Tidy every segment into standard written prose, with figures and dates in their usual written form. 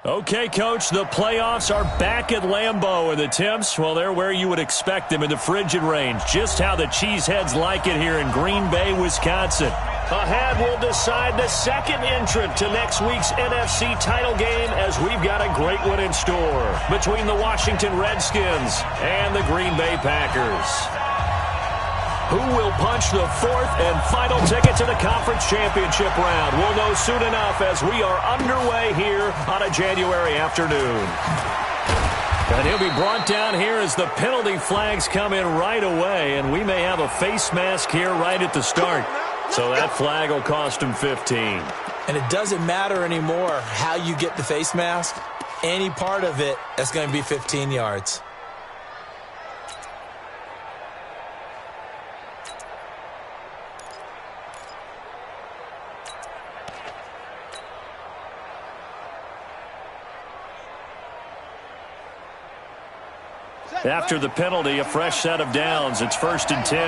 Okay, Coach, the playoffs are back at Lambeau, and the temps, well, they're where you would expect them in the frigid range. Just how the Cheeseheads like it here in Green Bay, Wisconsin. Ahead, we'll decide the second entrant to next week's NFC title game as we've got a great one in store between the Washington Redskins and the Green Bay Packers. Who will punch the fourth and final ticket to the conference championship round? We'll know soon enough as we are underway here on a January afternoon. And he'll be brought down here as the penalty flags come in right away, and we may have a face mask here right at the start. So that flag will cost him 15. And it doesn't matter anymore how you get the face mask. Any part of it, that's going to be 15 yards. After the penalty, a fresh set of downs. It's 1st and 10.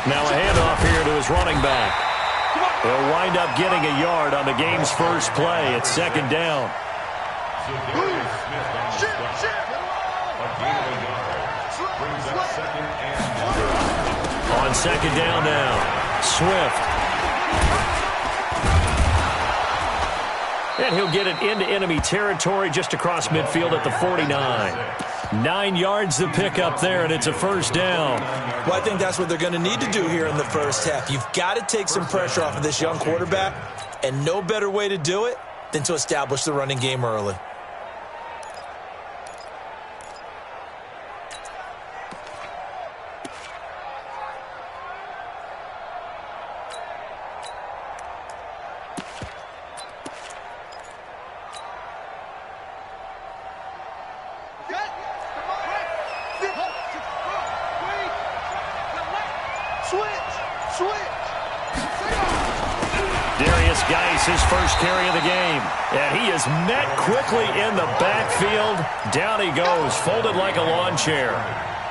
Now a handoff here to his running back. He'll wind up getting a yard on the game's first play. It's 2nd down. On 2nd down now, Swift. And he'll get it into enemy territory just across midfield at the 49. 9 yards to pick up there, and it's a 1st down. Well, I think that's what they're going to need to do here in the first half. You've got to take some pressure off of this young quarterback, and no better way to do it than to establish the running game early. His first carry of the game. And he is met quickly in the backfield. Down he goes, folded like a lawn chair.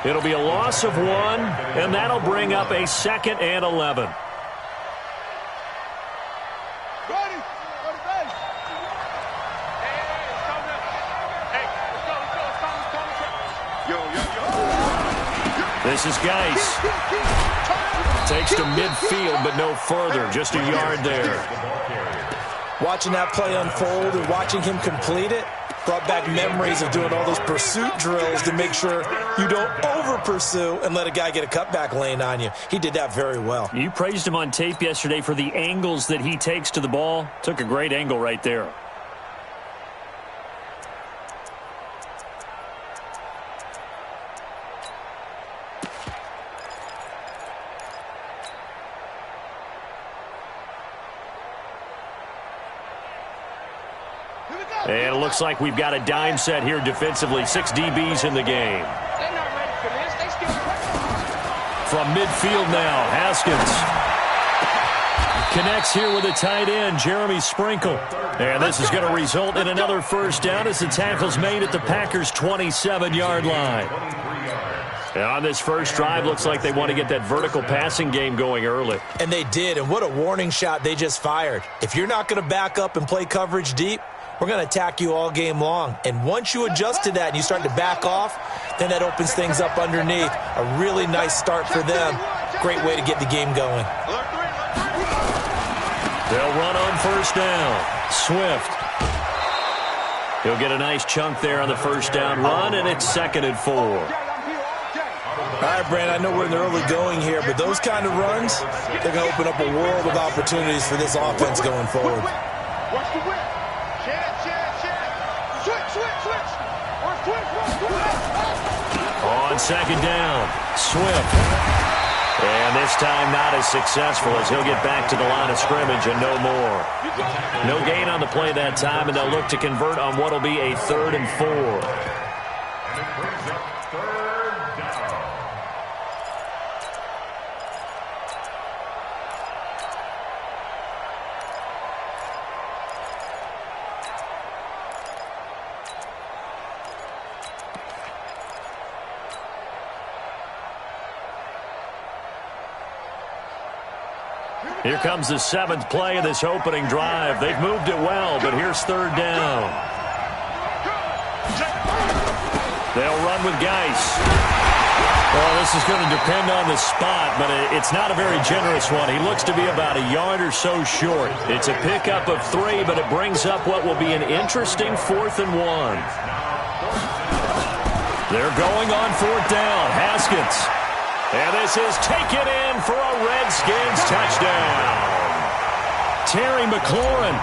It'll be a loss of 1, and that'll bring up a 2nd and 11. This is Geis. Takes to midfield, but no further. Just a yard there. Watching that play unfold and watching him complete it brought back memories of doing all those pursuit drills to make sure you don't over-pursue and let a guy get a cutback lane on you. He did that very well. You praised him on tape yesterday for the angles that he takes to the ball. Took a great angle right there. And it looks like we've got a dime set here defensively. 6 DBs in the game. From midfield now, Haskins connects here with a tight end, Jeremy Sprinkle. And this is going to result in another 1st down as the tackle's made at the Packers' 27-yard line. And on this first drive, looks like they want to get that vertical passing game going early. And they did, and what a warning shot they just fired. If you're not going to back up and play coverage deep, we're going to attack you all game long. And once you adjust to that and you start to back off, then that opens things up underneath. A really nice start for them. Great way to get the game going. They'll run on 1st down. Swift. He'll get a nice chunk there on the 1st down run, and it's 2nd and 4. All right, Brandon, I know we're in the early going here, but those kind of runs, they're going to open up a world of opportunities for this offense going forward. On 2nd down, Swift. And this time not as successful as he'll get back to the line of scrimmage and no more. No gain on the play that time, and they'll look to convert on what will be a 3rd and 4. Here comes the 7th play of this opening drive. They've moved it well, but here's 3rd down. They'll run with Geis. Well, this is going to depend on the spot, but it's not a very generous one. He looks to be about a yard or so short. It's a pickup of 3, but it brings up what will be an interesting 4th and 1. They're going on 4th down. Haskins. And this is taken in for a Redskins touchdown. Terry McLaurin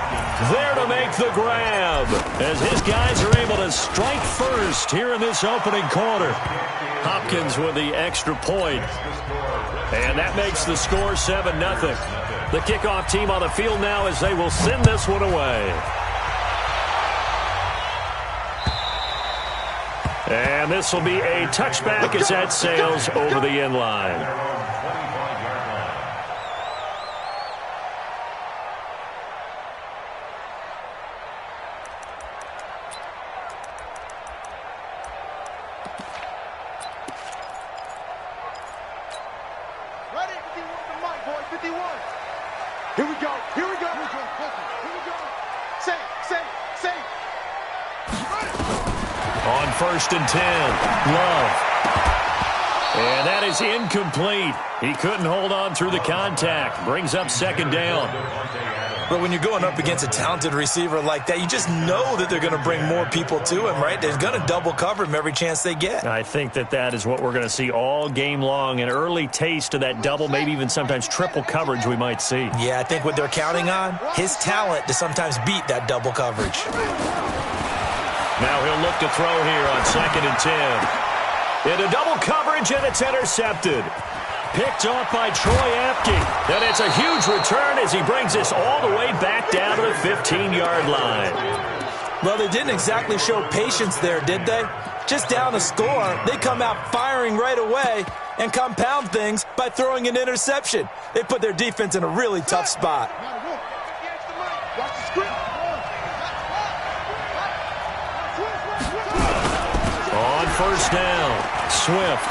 there to make the grab as his guys are able to strike first here in this opening quarter. Hopkins with the extra point. And that makes the score 7-0. The kickoff team on the field now as they will send this one away. And this will be a touchback as that sails over the end line. Ready? 51 to Mike, boys. 51. Here we go. Here we go. Here we go. Safe. On 1st and 10, Love. And that is incomplete. He couldn't hold on through the contact. Brings up 2nd down. But when you're going up against a talented receiver like that, you just know that they're going to bring more people to him, right? They're going to double cover him every chance they get. I think that is what we're going to see all game long. An early taste of that double, maybe even sometimes triple coverage we might see. Yeah, I think what they're counting on, his talent to sometimes beat that double coverage. Now he'll look to throw here on 2nd and 10. Into double coverage, and it's intercepted. Picked off by Troy Apke. And it's a huge return as he brings this all the way back down to the 15-yard line. Well, they didn't exactly show patience there, did they? Just down a score, they come out firing right away and compound things by throwing an interception. They put their defense in a really tough spot. Watch the script. On 1st down, Swift.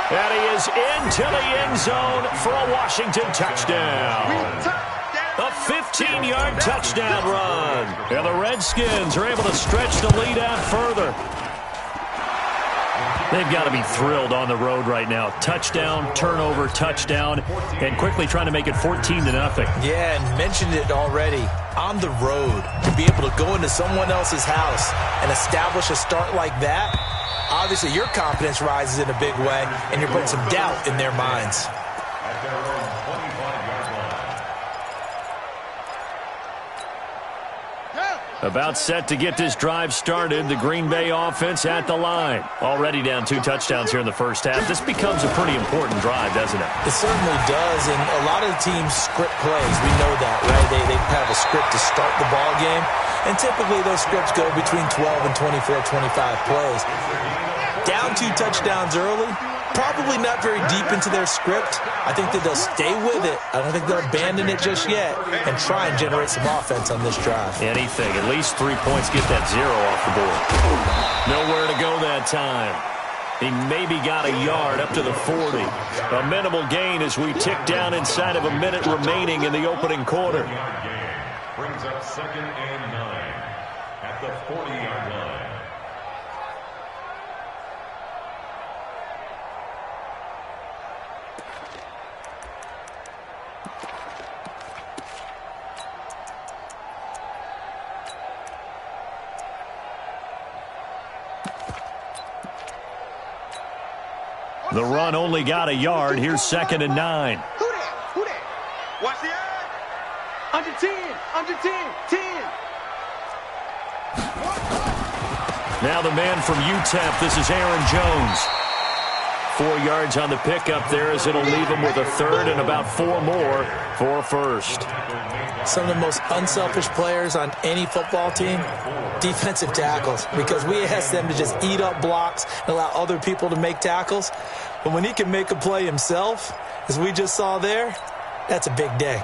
And he is into the end zone for a Washington touchdown. A 15-yard touchdown run. And the Redskins are able to stretch the lead out further. They've got to be thrilled on the road right now. Touchdown, turnover, touchdown, and quickly trying to make it 14-0. Yeah, and mentioned it already. On the road, to be able to go into someone else's house and establish a start like that, obviously your confidence rises in a big way, and you're putting some doubt in their minds. About set to get this drive started. The Green Bay offense at the line. Already down 2 touchdowns here in the first half. This becomes a pretty important drive, doesn't it? It certainly does, and a lot of the teams script plays. We know that, right? They have a script to start the ball game, and typically those scripts go between 12 and 24, 25 plays. Down 2 touchdowns early, probably not very deep into their script. I think that they'll stay with it. I don't think they'll abandon it just yet and try and generate some offense on this drive. Anything. At least 3 points, get that 0 off the board. Nowhere to go that time. He maybe got a yard up to the 40. A minimal gain as we tick down inside of a minute remaining in the opening quarter. Brings up 2nd and 9 at the 40-yard line. The run only got a yard. Here's 2nd and 9. Who that? Watch the eye. Under 10. 10. Now the man from UTEP, this is Aaron Jones. 4 yards on the pickup there as it'll leave him with a 3rd and about 4 more for a 1st. Some of the most unselfish players on any football team, defensive tackles, because we ask them to just eat up blocks and allow other people to make tackles. But when he can make a play himself, as we just saw there, that's a big day.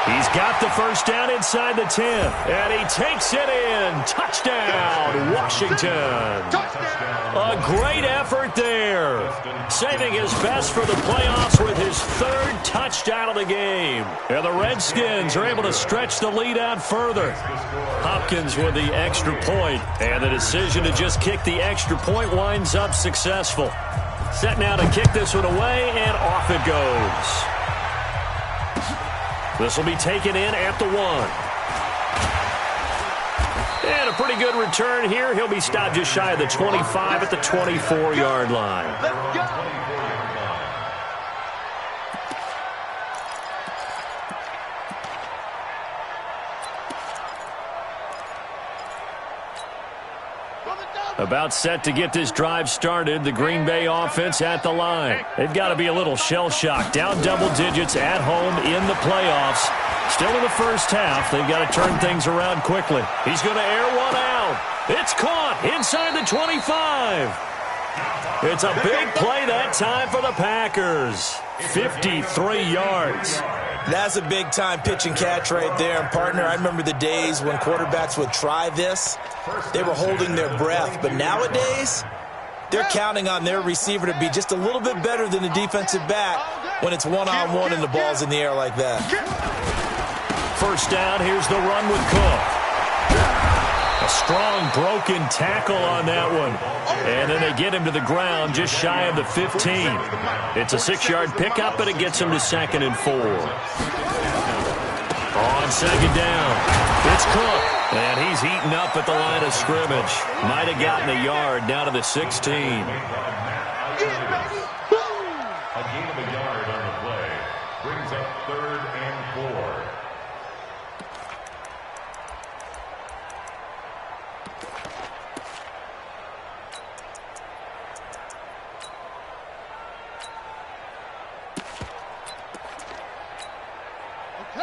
He's got the first down inside the 10, and he takes it in. Touchdown, Washington. A great effort there, saving his best for the playoffs with his third touchdown of the game. And the Redskins are able to stretch the lead out further. Hopkins with the extra point, and the decision to just kick the extra point winds up successful. Set now to kick this one away, and off it goes. This will be taken in at the 1. And a pretty good return here. He'll be stopped just shy of the 25 at the 24-yard line. Let's go. About set to get this drive started. The Green Bay offense at the line. They've got to be a little shell-shocked. Down double digits at home in the playoffs. Still in the first half. They've got to turn things around quickly. He's going to air one out. It's caught inside the 25. It's a big play that time for the Packers. 53 yards. That's a big-time pitch and catch right there. And, partner, I remember the days when quarterbacks would try this. They were holding their breath. But nowadays, they're counting on their receiver to be just a little bit better than the defensive back when it's one-on-one and the ball's in the air like that. First down, here's the run with Cook. A strong broken tackle on that one. And then they get him to the ground just shy of the 15. It's a 6-yard pickup, but it gets him to 2nd and 4. On 2nd down, it's Cook. And he's heating up at the line of scrimmage. Might have gotten a yard down to the 16. A gain of a yard on the play brings up 3rd and 4.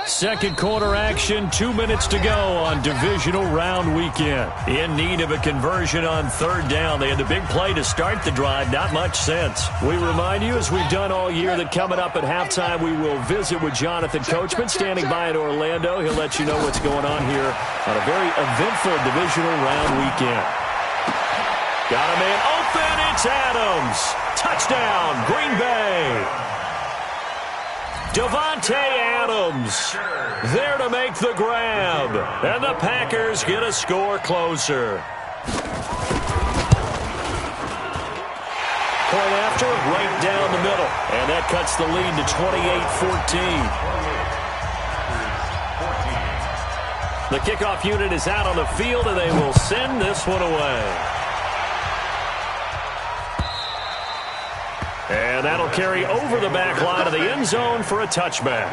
Second quarter action, 2 minutes to go on divisional round weekend. In need of a conversion on 3rd down. They had the big play to start the drive. Not much sense. We remind you, as we've done all year, that coming up at halftime, we will visit with Jonathan Coachman standing by in Orlando. He'll let you know what's going on here on a very eventful divisional round weekend. Got a man open. It's Adams. Touchdown, Green Bay. Davante Adams there to make the grab. And the Packers get a score closer. Point after, right down the middle. And that cuts the lead to 28-14. The kickoff unit is out on the field, and they will send this one away. And that'll carry over the back line of the end zone for a touchback.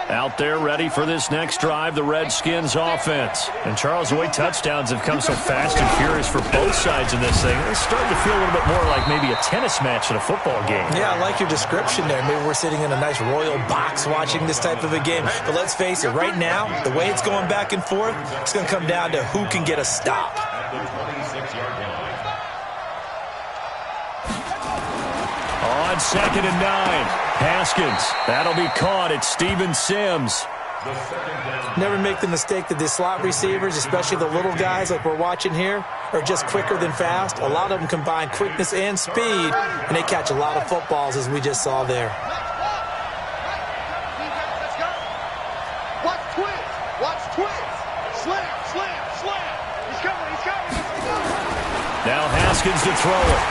Out there ready for this next drive, the Redskins offense. And Charles, the way touchdowns have come so fast and furious for both sides in this thing, it's starting to feel a little bit more like maybe a tennis match in a football game. Yeah, I like your description there. Maybe we're sitting in a nice royal box watching this type of a game. But let's face it, right now, the way it's going back and forth, it's going to come down to who can get a stop. On 2nd and 9. Haskins. That'll be caught. It's Steven Sims. Never make the mistake that the slot receivers, especially the little guys like we're watching here, are just quicker than fast. A lot of them combine quickness and speed, and they catch a lot of footballs, as we just saw there. Watch twist. Watch twist. Slam, slam, slam. He's coming, he's coming. Now Haskins to throw it.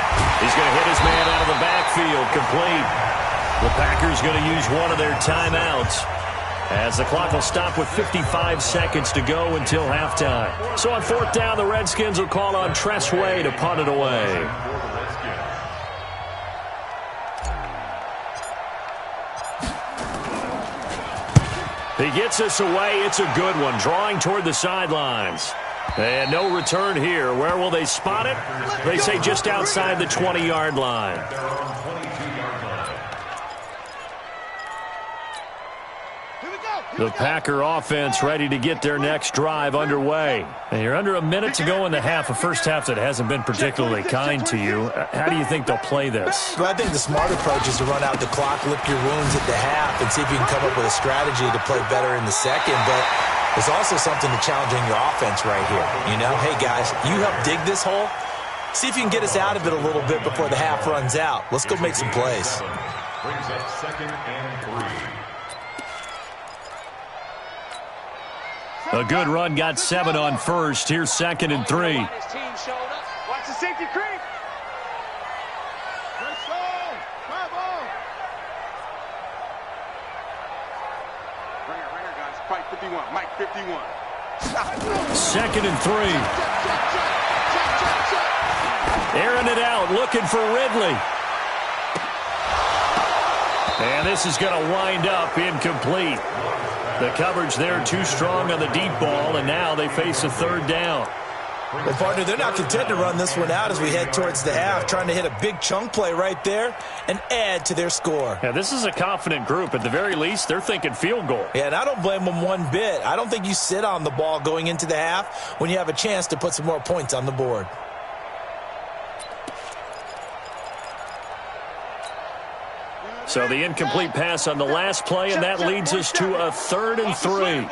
He's going to hit his man out of the backfield. Complete. The Packers going to use one of their timeouts as the clock will stop with 55 seconds to go until halftime. So on 4th down, the Redskins will call on Tress Way to punt it away. He gets us away. It's a good one, drawing toward the sidelines. And no return here. Where will they spot it? They say just outside the 20-yard line. Here we go. The Packer offense ready to get their next drive underway. And you're under a minute to go in the half, a first half that hasn't been particularly kind to you. How do you think they'll play this? Well, I think the smart approach is to run out the clock, lick your wounds at the half, and see if you can come up with a strategy to play better in the second. But there's also something to challenging your offense right here. You know, hey, guys, you help dig this hole. See if you can get us out of it a little bit before the half runs out. Let's go make some plays. Brings up 2nd and 3. A good run, got 7 on first. Here's 2nd and 3. Watch the safety creep. Ringer, guys. Fight 51. Mike 51. 2nd and 3. Airing it out, looking for Ridley. And this is going to wind up incomplete. The coverage there too strong on the deep ball, and now they face a 3rd down. Well, partner, they're not content to run this one out as we head towards the half, trying to hit a big chunk play right there and add to their score. Yeah, this is a confident group. At the very least, they're thinking field goal. Yeah, and I don't blame them one bit. I don't think you sit on the ball going into the half when you have a chance to put some more points on the board. So the incomplete pass on the last play, and that leads us to a 3rd and 3.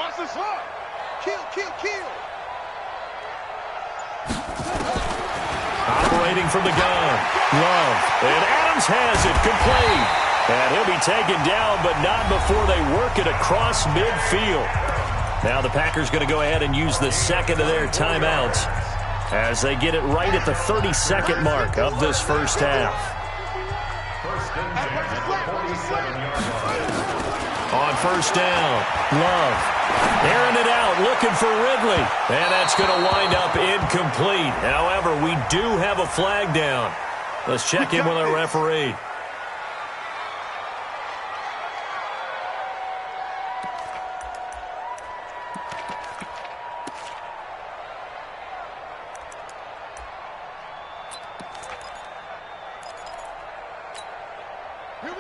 Operating from the gun. Love. And Adams has it. Complete. And he'll be taken down, but not before they work it across midfield. Now the Packers going to go ahead and use the 2nd of their timeouts as they get it right at the 32nd mark of this first half. On 1st down, Love. Airing it out, looking for Ridley. And that's going to wind up incomplete. However, we do have a flag down. Let's check in with our referee.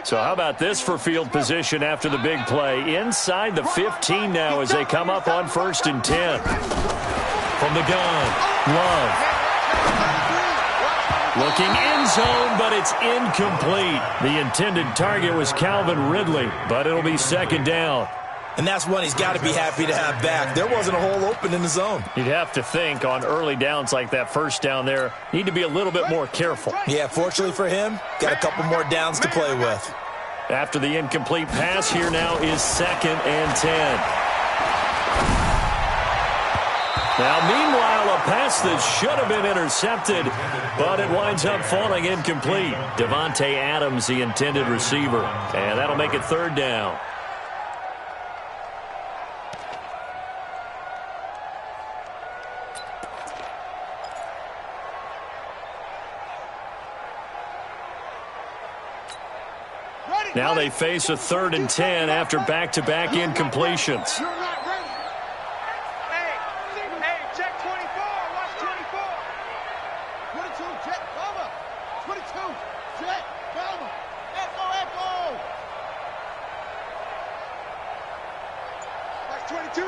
So how about this for field position after the big play? Inside the 15 now as they come up on 1st and 10. From the gun, Love. Looking end zone, but it's incomplete. The intended target was Calvin Ridley, but it'll be 2nd down. And that's one he's got to be happy to have back. There wasn't a hole open in the zone. You'd have to think on early downs like that 1st down there, need to be a little bit more careful. Yeah, fortunately for him, got a couple more downs to play with. After the incomplete pass, here now is 2nd and 10. Now, meanwhile, a pass that should have been intercepted, but it winds up falling incomplete. Davante Adams, the intended receiver, and that'll make it 3rd down. Now they face a 3rd and 10 after back-to-back incompletions. You're not ready. Hey, check 24. Watch 24. 22, jet, cover. 22, jet, cover. Echo.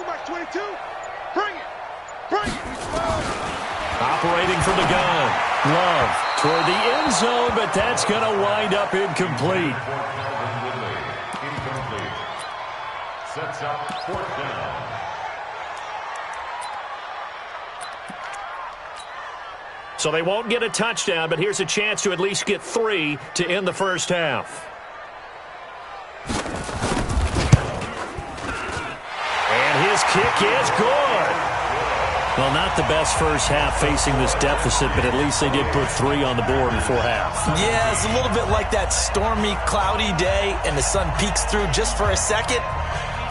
Watch 22. Bring it. Operating from the gun. Love toward the end zone, but that's going to wind up incomplete. Sets up 4th down. So they won't get a touchdown, but here's a chance to at least get 3 to end the first half. And his kick is good. Well, not the best first half facing this deficit, but at least they did put 3 on the board before half. Yeah, it's a little bit like that stormy, cloudy day, and the sun peeks through just for a second.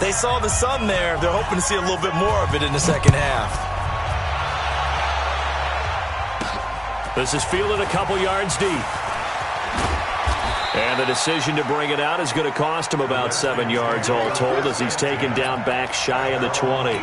They saw the sun there. They're hoping to see a little bit more of it in the second half. This is fielded a couple yards deep. And the decision to bring it out is going to cost him about 7 yards all told as he's taken down back shy of the 20.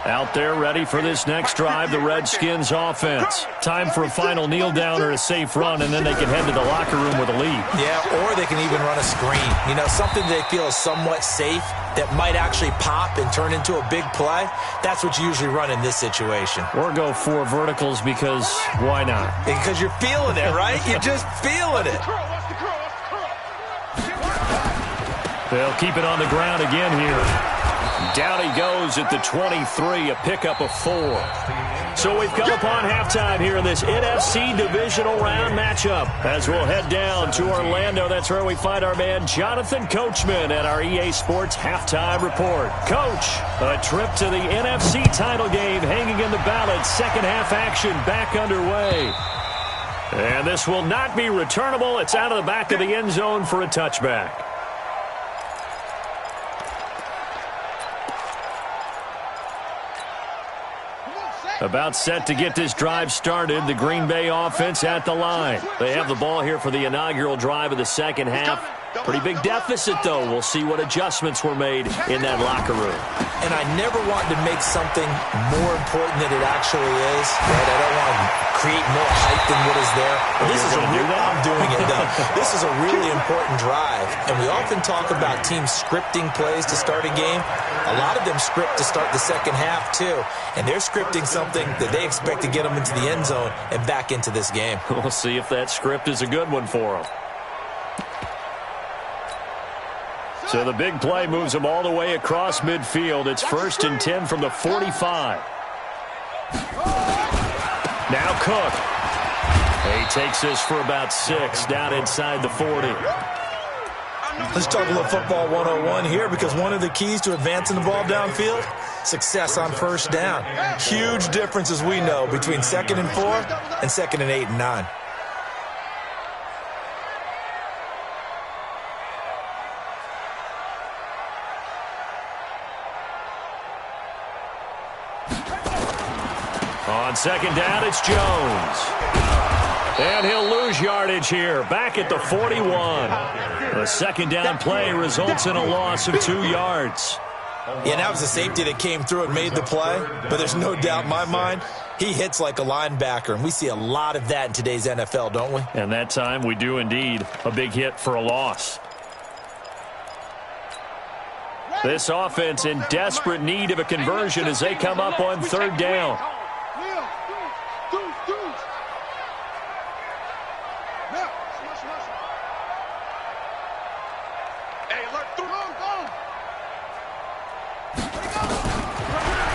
Out there ready for this next drive, the Redskins offense. Time for a final kneel down or a safe run, and then they can head to the locker room with a lead. Yeah, or they can even run a screen. You know, something they feel is somewhat safe that might actually pop and turn into a big play. That's what you usually run in this situation. Or go 4 verticals because why not? Because you're feeling it, right? You're just feeling it. They'll keep it on the ground again here. Down he goes at the 23, a pickup of 4. So we've come upon halftime here in this NFC divisional round matchup. As we'll head down to Orlando, that's where we find our man Jonathan Coachman at our EA Sports Halftime Report. Coach, a trip to the NFC title game hanging in the balance. Second half action back underway. And this will not be returnable. It's out of the back of the end zone for a touchback. About set to get this drive started. The Green Bay offense at the line. They have the ball here for the inaugural drive of the second half. Pretty big deficit, though. We'll see what adjustments were made in that locker room. And I never want to make something more important than it actually is. Right? I don't want to create more hype than what is there. But this is a real, I'm doing it though. This is a really important drive. And we often talk about teams scripting plays to start a game. A lot of them script to start the second half, too. And they're scripting something that they expect to get them into the end zone and back into this game. We'll see if that script is a good one for them. So the big play moves them all the way across midfield. It's 1st and 10 from the 45. Now Cook. He takes this for about 6 down inside the 40. Let's talk a little football 101 here, because one of the keys to advancing the ball downfield, success on first down. Huge difference, as we know, between 2nd and 4 and 2nd and 8 and 9. On 2nd down, it's Jones. And he'll lose yardage here, back at the 41. The 2nd down play results in a loss of 2 yards. Yeah, that was a safety that came through and made the play. But there's no doubt in my mind, he hits like a linebacker. And we see a lot of that in today's NFL, don't we? And that time we do indeed. A big hit for a loss. This offense in desperate need of a conversion as they come up on 3rd down.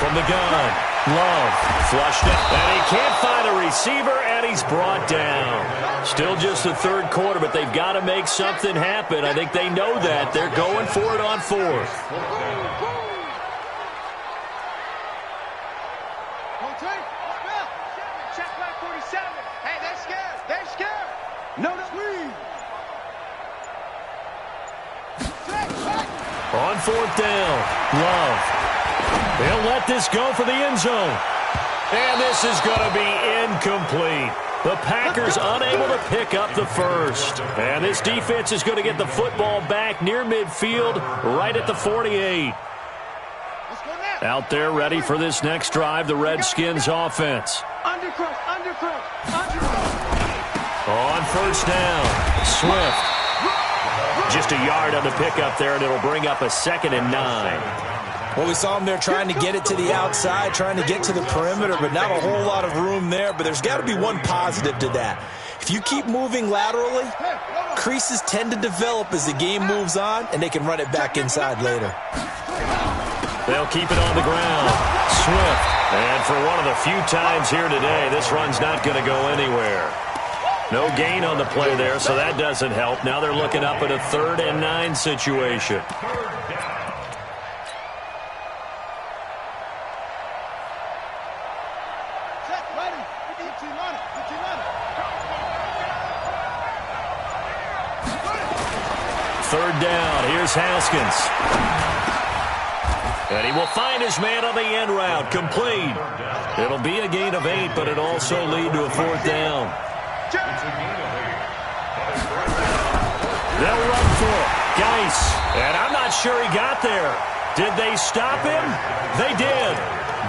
From the gun, Love flushed it, and he can't find a receiver, and he's brought down. Still just the 3rd quarter, but they've got to make something happen. I think they know that. They're going for it on 4th. Check back 47. Hey, they're scared. They're scared. No, please. On 4th down, Love. They'll let this go for the end zone. And this is going to be incomplete. The Packers unable to pick up the first. And this defense is going to get the football back near midfield, right at the 48. Out there ready for this next drive, the Redskins offense. Undercross. On 1st down, Swift. Just a yard on the pickup there, and it'll bring up a 2nd and 9. Well, we saw him there trying to get it to the outside, trying to get to the perimeter, but not a whole lot of room there. But there's got to be one positive to that. If you keep moving laterally, creases tend to develop as the game moves on, and they can run it back inside later. They'll keep it on the ground. Swift. And for one of the few times here today, this run's not going to go anywhere. No gain on the play there, so that doesn't help. Now they're looking up at a 3rd and 9 situation. Third down, here's Haskins. And he will find his man on the end route, complete. It'll be a gain of 8, but it'll also lead to a 4th down. They'll run for it. Geis, and I'm not sure he got there. Did they stop him? They did.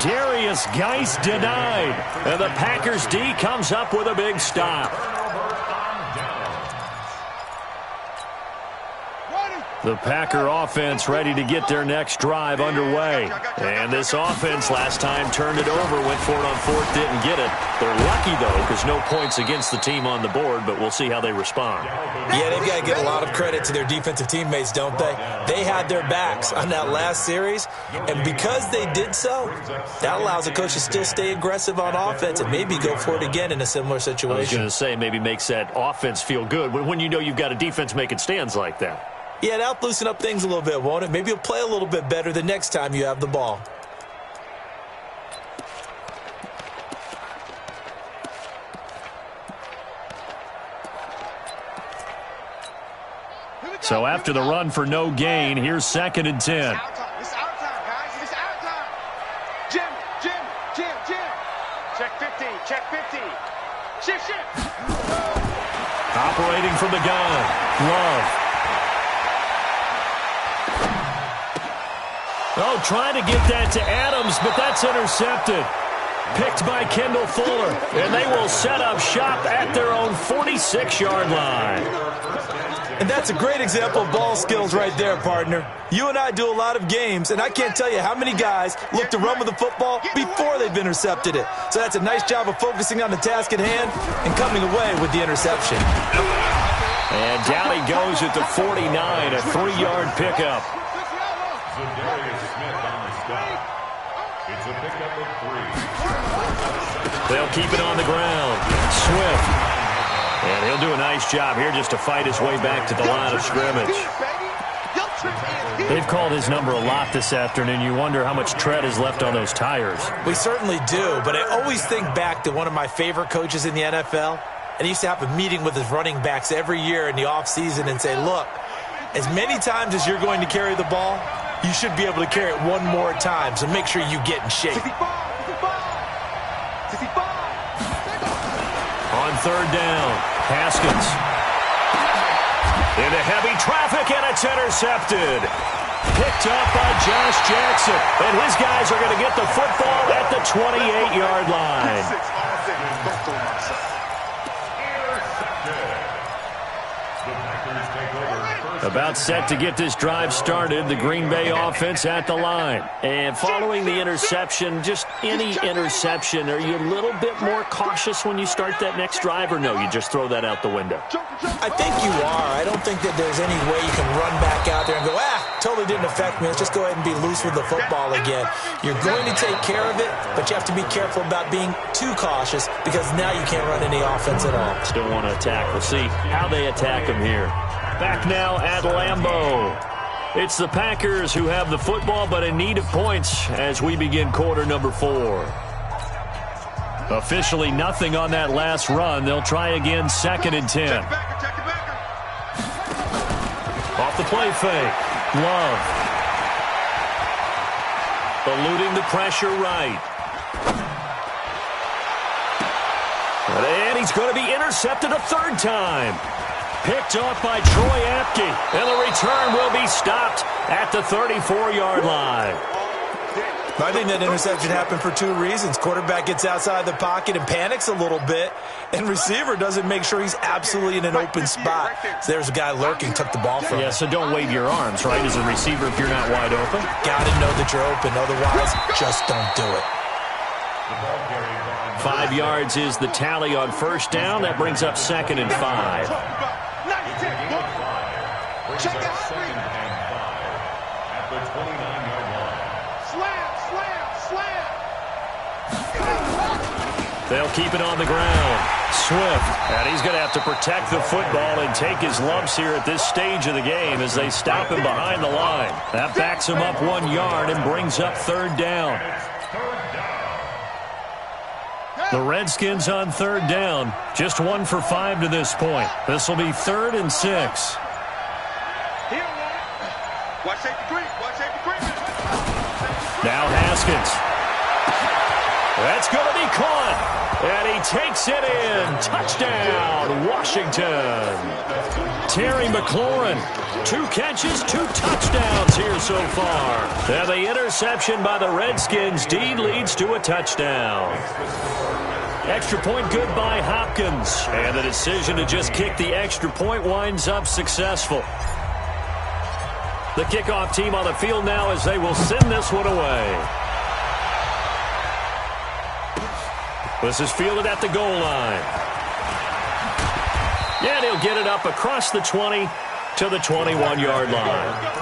Darius Geis denied. And the Packers D comes up with a big stop. The Packer offense ready to get their next drive underway. And this offense last time turned it over, went for it on fourth, didn't get it. They're lucky, though, because no points against the team on the board, but we'll see how they respond. Yeah, they've got to give a lot of credit to their defensive teammates, don't they? They had their backs on that last series, and because they did so, that allows the coach to still stay aggressive on offense and maybe go for it again in a similar situation. I was going to say, maybe makes that offense feel good when you know you've got a defense making stands like that. Yeah, that'll loosen up things a little bit, won't it? Maybe you'll play a little bit better the next time you have the ball. So after the run for no gain, here's 2nd and 10. It's our time, guys. It's our time. Jim. Check 50. Shift. Operating from the gun. Love. Oh, trying to get that to Adams, but that's intercepted. Picked by Kendall Fuller, and they will set up shop at their own 46-yard line. And that's a great example of ball skills right there, partner. You and I do a lot of games, and I can't tell you how many guys look to run with the football before they've intercepted it. So that's a nice job of focusing on the task at hand and coming away with the interception. And down he goes at the 49, a 3-yard pickup. Darius Smith on the stop. It's a pickup of 3. They'll keep it on the ground. Swift. And he'll do a nice job here just to fight his way back to the line of scrimmage. They've called his number a lot this afternoon. You wonder how much tread is left on those tires. We certainly do, but I always think back to one of my favorite coaches in the NFL. And he used to have a meeting with his running backs every year in the offseason and say, look, as many times as you're going to carry the ball, you should be able to carry it one more time, so make sure you get in shape. On 3rd down, Haskins. Into heavy traffic, and it's intercepted. Picked up by Josh Jackson, and his guys are going to get the football at the 28-yard line. About set to get this drive started, the Green Bay offense at the line. And following the interception, just any interception, are you a little bit more cautious when you start that next drive, or no, you just throw that out the window? I think you are. I don't think that there's any way you can run back out there and go, totally didn't affect me. Let's just go ahead and be loose with the football again. You're going to take care of it, but you have to be careful about being too cautious because now you can't run any offense at all. Still want to attack. We'll see how they attack him here. Back now at Lambeau. It's the Packers who have the football, but in need of points as we begin quarter number 4. Officially nothing on that last run. They'll try again, 2nd and 10. Off the play fake. Love. Eluding the pressure right. And he's going to be intercepted a 3rd time. Picked off by Troy Apke, and the return will be stopped at the 34-yard line. I think that interception happened for 2 reasons. Quarterback gets outside the pocket and panics a little bit, and receiver doesn't make sure he's absolutely in an open spot. So there's a guy lurking, took the ball from him. Yeah, so don't wave your arms, right, as a receiver if you're not wide open. Got to know that you're open. Otherwise, just don't do it. 5 yards is the tally on 1st down. That brings up 2nd and 5. Check out 2nd and 5 at the 29-yard Slam. They'll keep it on the ground. Swift, and he's going to have to protect the football and take his lumps here at this stage of the game as they stop him behind the line. That backs him up 1 yard and brings up 3rd down. The Redskins on 3rd down, just 1 for 5 to this point. This will be 3rd and 6. Now Haskins. That's going to be caught. And he takes it in. Touchdown, Washington. Terry McLaurin. 2 catches, 2 touchdowns here so far. And the interception by the Redskins. D leads to a touchdown. Extra point good by Hopkins. And the decision to just kick the extra point winds up successful. The kickoff team on the field now as they will send this one away. This is fielded at the goal line. And he'll get it up across the 20 to the 21-yard line.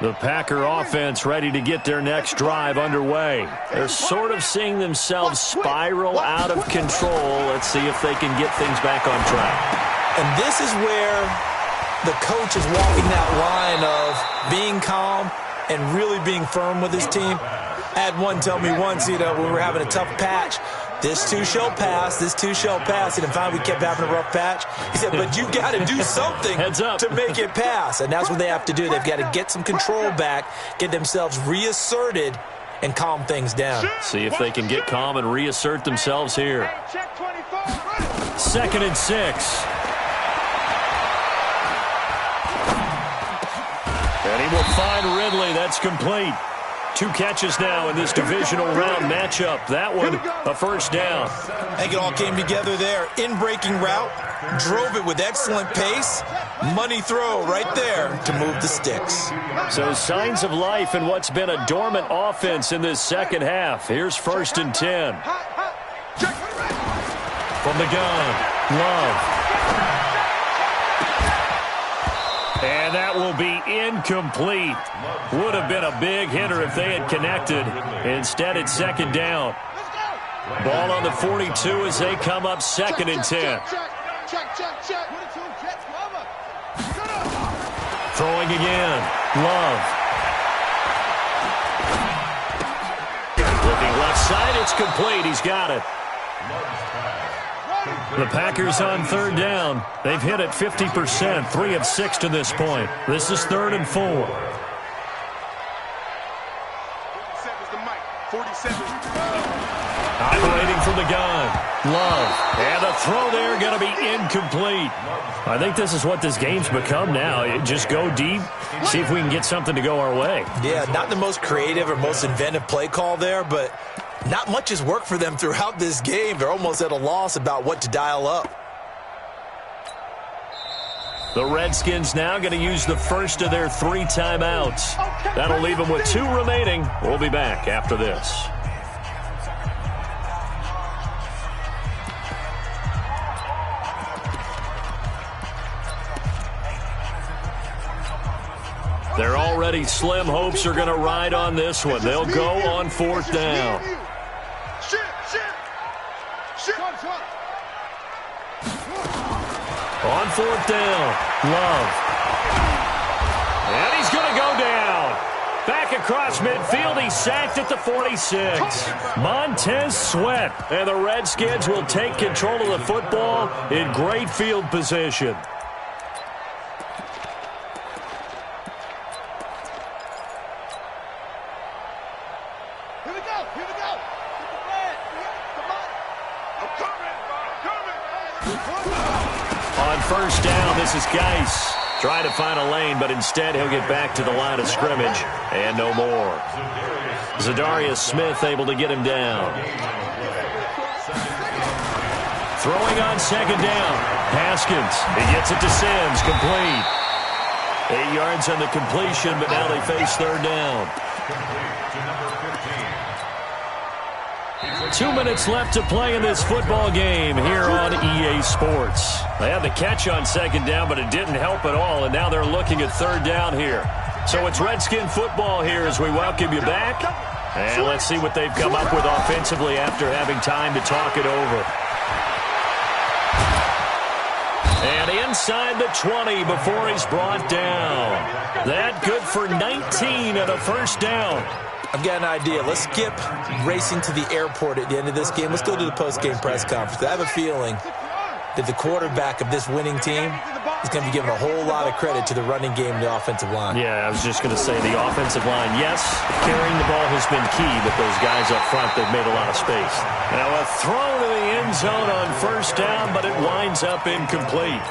The Packer offense ready to get their next drive underway. They're sort of seeing themselves spiral out of control. Let's see if they can get things back on track. And this is where the coach is walking that line of being calm and really being firm with his team. I had one tell me once, when we were having a tough patch, this too shall pass, this too shall pass. And finally we kept having a rough patch. He said, but you got to do something to make it pass. And that's what they have to do. They've got to get some control back, get themselves reasserted, and calm things down. See if they can get calm and reassert themselves here. 2nd and 6. And he will find Ridley. That's complete. 2 catches now in this divisional round matchup. That one, a first down. I think it all came together there. In-breaking route, drove it with excellent pace. Money throw right there to move the sticks. So signs of life in what's been a dormant offense in this second half. Here's 1st and 10. From the gun, Love. And that will be incomplete. Would have been a big hitter if they had connected. Instead, it's 2nd down. Ball on the 42 as they come up 2nd and 10. Throwing again. Love. Looking left side. It's complete. He's got it. The Packers on 3rd down. They've hit it 50%, 3 of 6 to this point. This is 3rd and 4. Operating from the gun. Love. And the throw there going to be incomplete. I think this is what this game's become now. Just go deep, see if we can get something to go our way. Yeah, not the most creative or most inventive play call there, but not much has worked for them throughout this game. They're almost at a loss about what to dial up. The Redskins now going to use the first of their 3 timeouts. That'll leave them with 2 remaining. We'll be back after this. Their already slim hopes are going to ride on this one. They'll go on 4th down. On 4th down, Love. And he's going to go down. Back across midfield, he's sacked at the 46. Montez Sweat. And the Redskins will take control of the football in great field position. On 1st down, this is Geis. Trying to find a lane, but instead he'll get back to the line of scrimmage. And no more. Zadarius Smith able to get him down. Throwing on 2nd down. Haskins. He gets it to Sims. Complete. 8 yards on the completion, but now they face 3rd down. 2 minutes left to play in this football game here on EA Sports. They had the catch on 2nd down, but it didn't help at all, and now they're looking at 3rd down here. So it's Redskin football here as we welcome you back. And let's see what they've come up with offensively after having time to talk it over. And inside the 20 before he's brought down. That good for 19 and a 1st down. I've got an idea. Let's skip racing to the airport at the end of this game. Let's go to the post-game press conference. I have a feeling that the quarterback of this winning team is going to be given a whole lot of credit to the running game and the offensive line. Yeah, I was just going to say the offensive line, yes, carrying the ball has been key, but those guys up front, they've made a lot of space. Now a throw to the end zone on first down, but it winds up incomplete.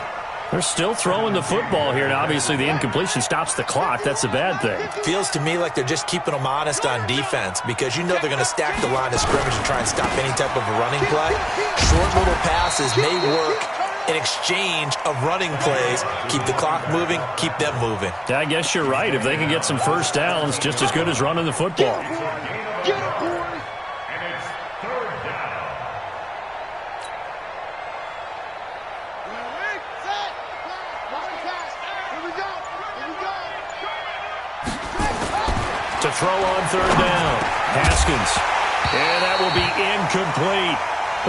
They're still throwing the football here, and obviously the incompletion stops the clock. That's a bad thing. Feels to me like they're just keeping them honest on defense because you know they're going to stack the line of scrimmage and try and stop any type of a running play. Short little passes may work in exchange of running plays. Keep the clock moving, keep them moving. Yeah, I guess you're right. If they can get some first downs, just as good as running the football. To throw on third down, Haskins, and that will be incomplete.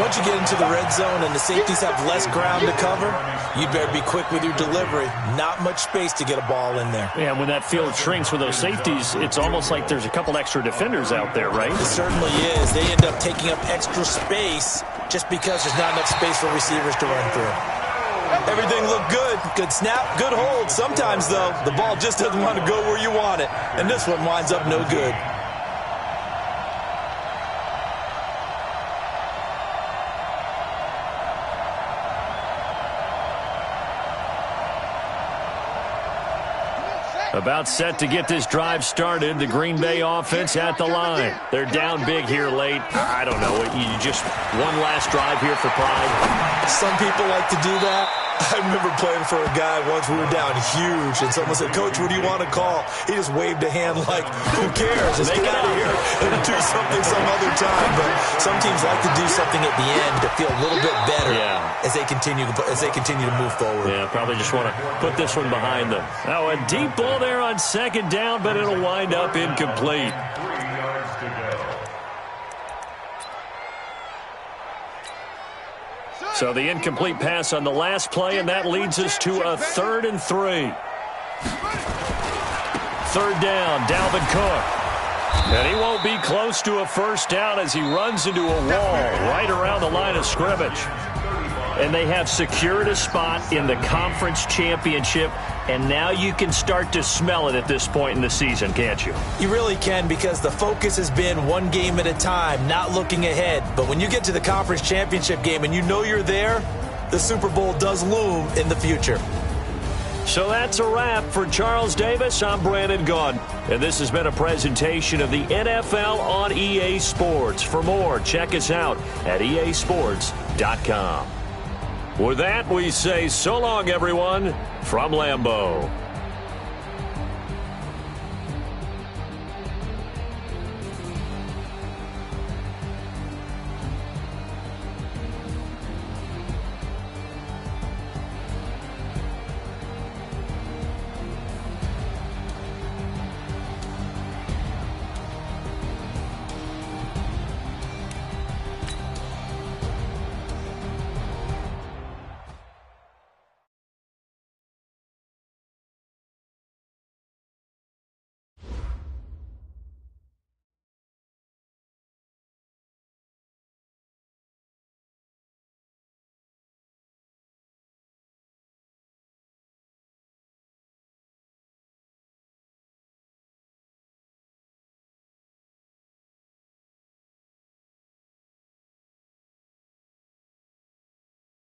Once you get into the red zone and the safeties have less ground to cover, you better be quick with your delivery. Not much space to get a ball in there. Yeah, when that field shrinks with those safeties, it's almost like there's a couple extra defenders out there, right? It certainly is. They end up taking up extra space just because there's not enough space for receivers to run through. Everything looked good. Good snap, good hold. Sometimes, though, the ball just doesn't want to go where you want it. And this one winds up no good. About set to get this drive started. The Green Bay offense at the line. They're down big here late. I don't know. You just one last drive here for pride. Some people like to do that. I remember playing for a guy once. We were down huge, and someone said, "Coach, what do you want to call?" He just waved a hand like, "Who cares? Let's get out of here and do something some other time." But some teams like to do something at the end to feel a little bit better as they continue to move forward. Yeah, probably just want to put this one behind them. Now a deep ball there on second down, but it'll wind up incomplete. 3 yards to go. So the incomplete pass on the last play, and that leads us to a 3rd and 3. Third down, Dalvin Cook. And he won't be close to a first down as he runs into a wall right around the line of scrimmage. And they have secured a spot in the conference championship, and now you can start to smell it at this point in the season, can't you? You really can, because the focus has been one game at a time, not looking ahead. But when you get to the conference championship game and you know you're there, the Super Bowl does loom in the future. So that's a wrap for Charles Davis. I'm Brandon Gaudin, and this has been a presentation of the NFL on EA Sports. For more, check us out at easports.com. With that, we say so long, everyone, from Lambeau.